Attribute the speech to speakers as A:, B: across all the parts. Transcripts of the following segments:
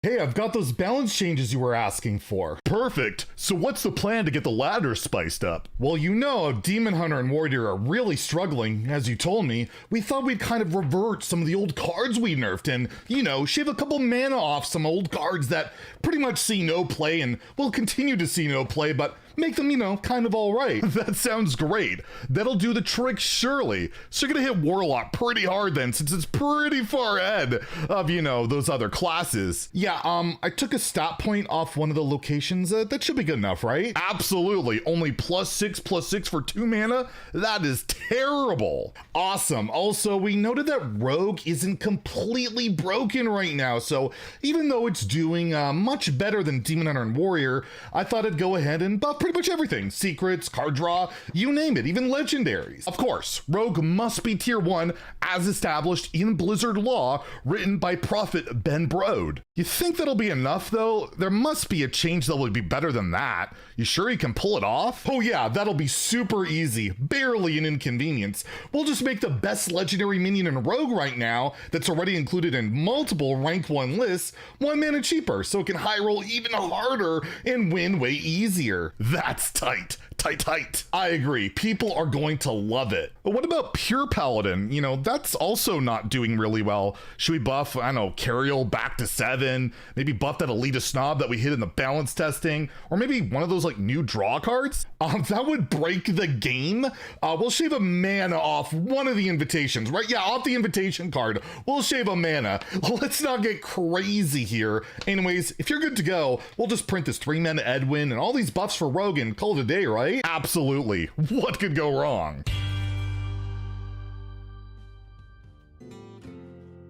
A: Hey, I've got those balance changes you were asking for.
B: Perfect. So what's the plan to get the ladder spiced up?
A: Well, you know, Demon Hunter and Warrior are really struggling, as you told me. We thought we'd kind of revert some of the old cards we nerfed and, you know, shave a couple mana off some old cards that pretty much see no play and will continue to see no play, but make them, you know, kind of all right.
B: That sounds great. That'll do the trick, surely. So you're gonna hit Warlock pretty hard then, since it's pretty far ahead of, you know, those other classes.
A: Yeah, I took a stat point off one of the locations. That should be good enough, right?
B: Absolutely. Only +6/+6 for 2 mana? That is terrible.
A: Awesome. Also, we noted that Rogue isn't completely broken right now, so even though it's doing much better than Demon Hunter and Warrior, I thought I'd go ahead and buff pretty much everything. Secrets, card draw, you name it, even legendaries.
B: Of course, Rogue must be tier 1 as established in Blizzard law, written by Prophet Ben Brode.
A: You think that'll be enough though? There must be a change that would be better than that. You sure he can pull it off?
B: Oh yeah, that'll be super easy, barely an inconvenience.
A: We'll just make the best legendary minion in Rogue right now, that's already included in multiple rank 1 lists, 1 mana cheaper, so it can high roll even harder and win way easier.
B: That's tight. Tight.
A: I agree. People are going to love it.
B: But what about Pure Paladin? You know, that's also not doing really well. Should we buff, I don't know, Cariel back to 7? Maybe buff that Elite Snob that we hit in the balance testing? Or maybe one of those like new draw cards?
A: That would break the game. We'll shave a mana off one of the invitations, right? Yeah, off the invitation card. We'll shave a mana. Let's not get crazy here. Anyways, if you're good to go, we'll just print this 3 mana Edwin and all these buffs for Rogue and call it a day, right?
B: Absolutely. What could go wrong?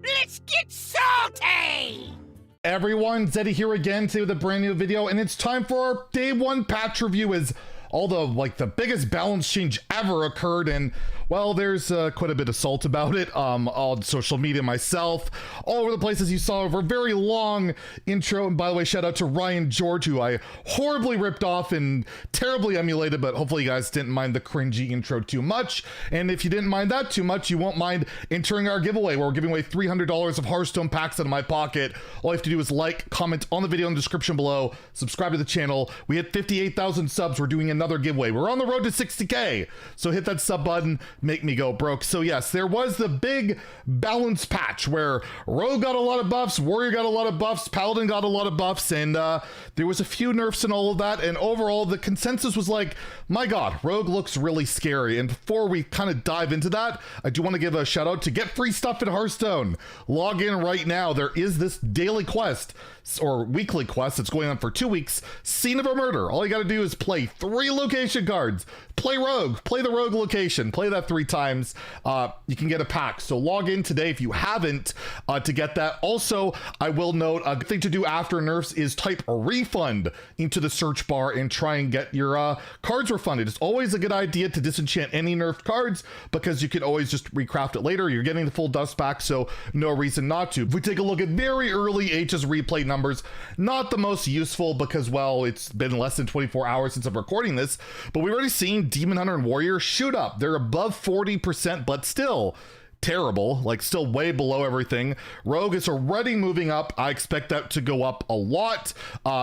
C: Let's get salty!
A: Everyone, Zeddy here again today with a brand new video, and it's time for our day 1 patch review as all the biggest balance change ever occurred, and well, there's quite a bit of salt about it on social media myself, all over the place, as you saw over a very long intro. And by the way, shout out to Ryan George, who I horribly ripped off and terribly emulated, but hopefully you guys didn't mind the cringy intro too much. And if you didn't mind that too much, you won't mind entering our giveaway, where we're giving away $300 of Hearthstone packs out of my pocket. All you have to do is like, comment on the video in the description below, subscribe to the channel. We hit 58,000 subs. We're doing another giveaway. We're on the road to 60K. So hit that sub button, make me go broke. So yes, there was the big balance patch where Rogue got a lot of buffs, Warrior got a lot of buffs, Paladin got a lot of buffs, and there was a few nerfs and all of that. And overall, the consensus was like, my God, Rogue looks really scary. And before we kind of dive into that, I do want to give a shout out to get free stuff in Hearthstone. Log in right now. There is this daily quest or weekly quest that's going on for 2 weeks. Scene of a murder. All you got to do is play 3 location cards. Play Rogue. Play the Rogue location. Play that 3 times. You can get a pack. So log in today if you haven't to get that. Also, I will note a good thing to do after nerfs is type a refund into the search bar and try and get your cards refunded. It's always a good idea to disenchant any nerfed cards because you can always just recraft it later. You're getting the full dust back, so no reason not to. If we take a look at very early HS replay numbers, not the most useful because, well, it's been less than 24 hours since I'm recording this, but we've already seen Demon Hunter and Warrior shoot up. They're above 40%, but still terrible, like still way below everything. Rogue is already moving up. I expect that to go up a lot,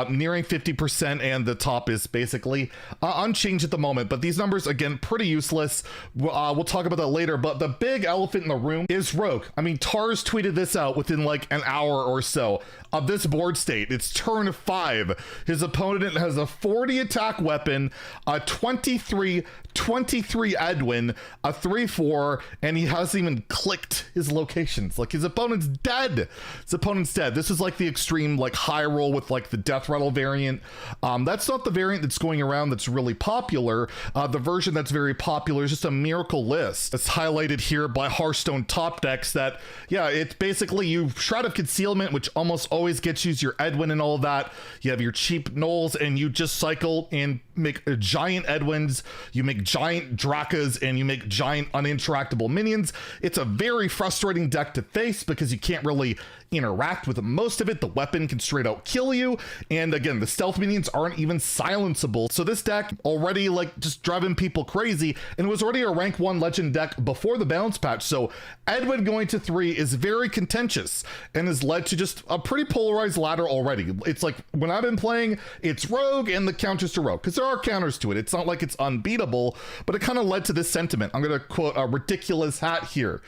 A: nearing 50%, and the top is basically unchanged at the moment. But these numbers, again, pretty useless. We'll talk about that later, but the big elephant in the room is Rogue. I mean, Tars tweeted this out within like an hour or so of this board state. It's turn 5. His opponent has a 40 attack weapon, a 23 Edwin, a 3/4, and he hasn't even clicked his locations. Like, his opponent's dead. This is like the extreme like high roll with like the death rattle variant. That's not the variant that's going around that's really popular. The version that's very popular is just a miracle list. It's highlighted here by Hearthstone top decks that, yeah, it's basically you Shroud of Concealment, which almost always gets you your Edwin and all of that. You have your cheap Knolls, and you just cycle and make giant Edwins, you make giant Drakas, and you make giant uninteractable minions. It's a very frustrating deck to face because you can't really
B: interact with most of it. The weapon can straight out kill you. And again, the stealth minions aren't even silenceable. So this deck already like just driving people crazy, and it was already a rank 1 legend deck before the balance patch. So Edwin going to 3 is very contentious and has led to just a pretty polarized ladder already. It's like when I've been playing, it's Rogue and the counters to Rogue, because there are counters to it. It's not like it's unbeatable, but it kind of led to this sentiment. I'm going to quote a ridiculous hat here.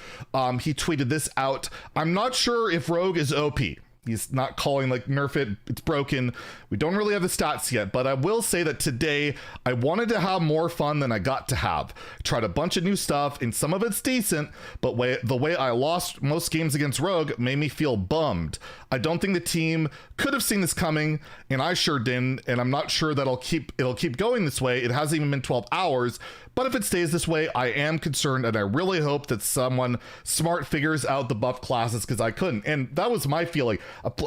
B: He tweeted this out. I'm not sure if Rogue is OP. He's not calling like nerf it, it's broken. We don't really have the stats yet, but I will say that today I wanted to have more fun than I got to have. Tried a bunch of new stuff, and some of it's decent, but the way I lost most games against Rogue made me feel bummed. I don't think the team could have seen this coming, and I sure didn't, and I'm not sure that it'll keep going this way. It hasn't even been 12 hours, but if it stays this way, I am concerned, and I really hope that someone smart figures out the buff classes, because I couldn't. And that was my feeling.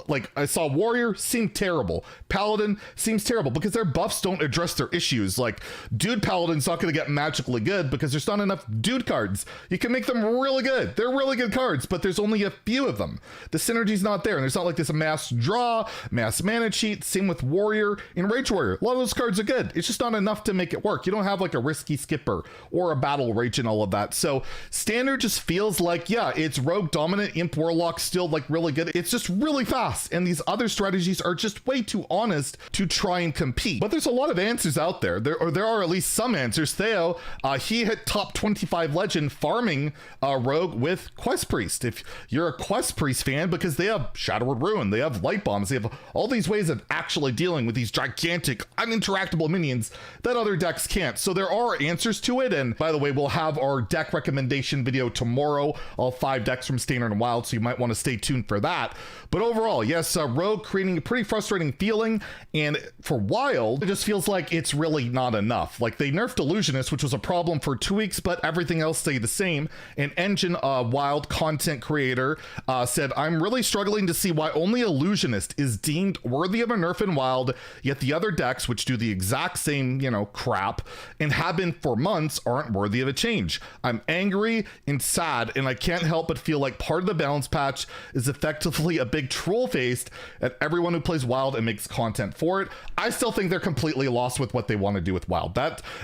B: Like, I saw Warrior seemed terrible. Paladin seems terrible because their buffs don't address their issues. Like, Dude Paladin's not going to get magically good because there's not enough Dude cards. You can make them really good. They're really good cards, but there's only a few of them. The synergy's not there, and there's not like this mass draw, mass mana cheat. Same with Warrior and Rage Warrior. A lot of those cards are good. It's just not enough to make it work. You don't have like a risky skipper or a battle rage and all of that. So standard just feels like, yeah, it's Rogue dominant, Imp Warlock still like really good. It's just really fast, and these other strategies are just way too honest to try and compete. But there's a lot of answers out there. There are at least some answers. Theo, he hit top 25 legend farming Rogue with Quest Priest. If you're a Quest Priest fan, because they have Shadowward Ruin, they have Light Bombs, they have all these ways of actually dealing with these gigantic uninteractable minions that other decks can't. So there are answers to it. And by the way, we'll have our deck recommendation video tomorrow, all 5 decks from Standard and Wild, so you might want to stay tuned for that. But overall, yes, Rogue creating a pretty frustrating feeling, and for Wild, it just feels like it's really not enough. Like, they nerfed Illusionist, which was a problem for 2 weeks, but everything else stayed the same. And Engine, Wild content creator, said, I'm really struggling to see why only Illusionist is deemed worthy of a nerf in Wild, yet the other decks, which do the exact same, crap, and have been for months, aren't worthy of a change. I'm angry and sad, and I can't help but feel like part of the balance patch is effectively a big troll faced at everyone who plays Wild and makes content for it. I still think they're completely lost with what they want to do with Wild.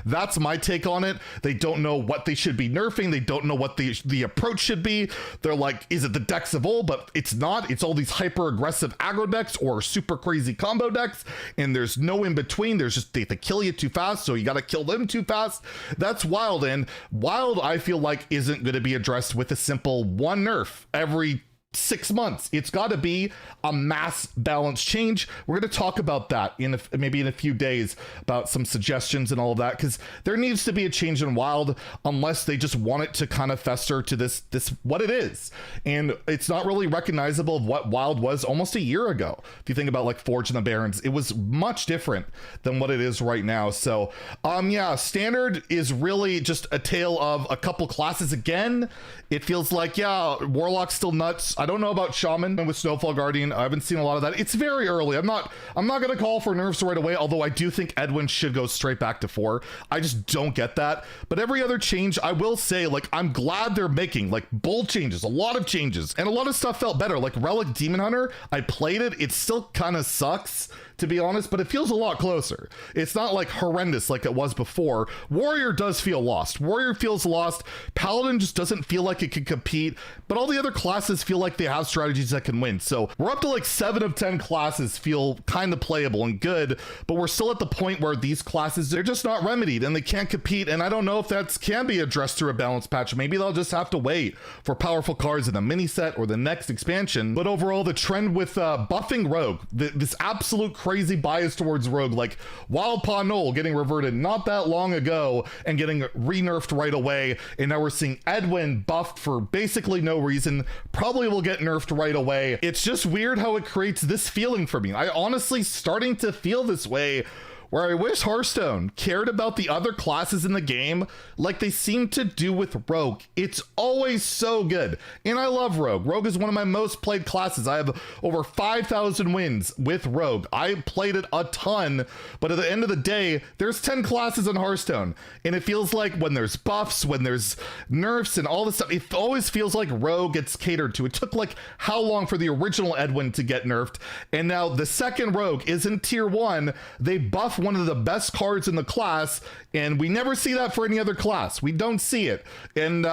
B: That's my take on it. They don't know what they should be nerfing. They don't know what the approach should be. They're like, is it the decks of old? But it's not. It's all these hyper aggressive aggro decks or super crazy combo decks, and there's no in between. There's just they kill you too fast, so you got to kill them too fast. That's Wild, and Wild I feel like isn't going to be addressed with a simple one nerf every 6 months. It's got to be a mass balance change. We're going to talk about that maybe in a few days, about some suggestions and all of that, because there needs to be a change in Wild, unless they just want it to kind of fester to this what it is. And it's not really recognizable of what Wild was almost a year ago. If you think about like Forge and the Barons, it was much different than what it is right now. So yeah, Standard is really just a tale of a couple classes again. It feels like, yeah, Warlock's still nuts. I don't know about Shaman with Snowfall Guardian. I haven't seen a lot of that. It's very early. I'm not going to call for nerfs right away, although I do think Edwin should go straight back to 4. I just don't get that. But every other change, I will say, like, I'm glad they're making, like, bold changes, a lot of changes, and a lot of stuff felt better. Like Relic Demon Hunter, I played it. It still kind of sucks, to be honest, but it feels a lot closer. It's not like horrendous like it was before. Warrior does feel lost. Warrior feels lost. Paladin just doesn't feel like it can compete, but all the other classes feel like they have strategies that can win. So we're up to like 7 of 10 classes feel kind of playable and good, but we're still at the point where these classes, they're just not remedied and they can't compete. And I don't know if that can be addressed through a balance patch. Maybe they'll just have to wait for powerful cards in the mini set or the next expansion. But overall, the trend with buffing Rogue, this absolute crazy bias towards Rogue, like Wild Paw Knoll getting reverted not that long ago and getting re-nerfed right away, and now we're seeing Edwin buffed for basically no reason, probably will get nerfed right away. It's just weird how it creates this feeling for me. I honestly starting to feel this way where I wish Hearthstone cared about the other classes in the game like they seem to do with Rogue. It's always so good, and I love Rogue. Rogue is one of my most played classes. I have over 5,000 wins with Rogue. I played it a ton, but at the end of the day, there's 10 classes in Hearthstone, and it feels like when there's buffs, when there's nerfs and all this stuff, it always feels like Rogue gets catered to. It took like how long for the original Edwin to get nerfed, and now the second Rogue is in tier 1. They buff one of the best cards in the class, and we never see that for any other class. We don't see it, and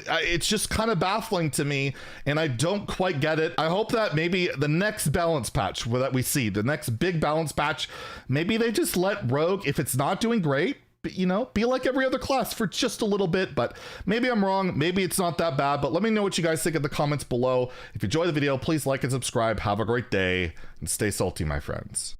B: it's just kind of baffling to me, and I don't quite get it. I hope that maybe the next balance patch that we see, the next big balance patch, maybe they just let Rogue, if it's not doing great, you know, be like every other class for just a little bit. But maybe I'm wrong, maybe it's not that bad, but let me know what you guys think in the comments below. If you enjoyed the video, please like and subscribe. Have a great day and stay salty, my friends.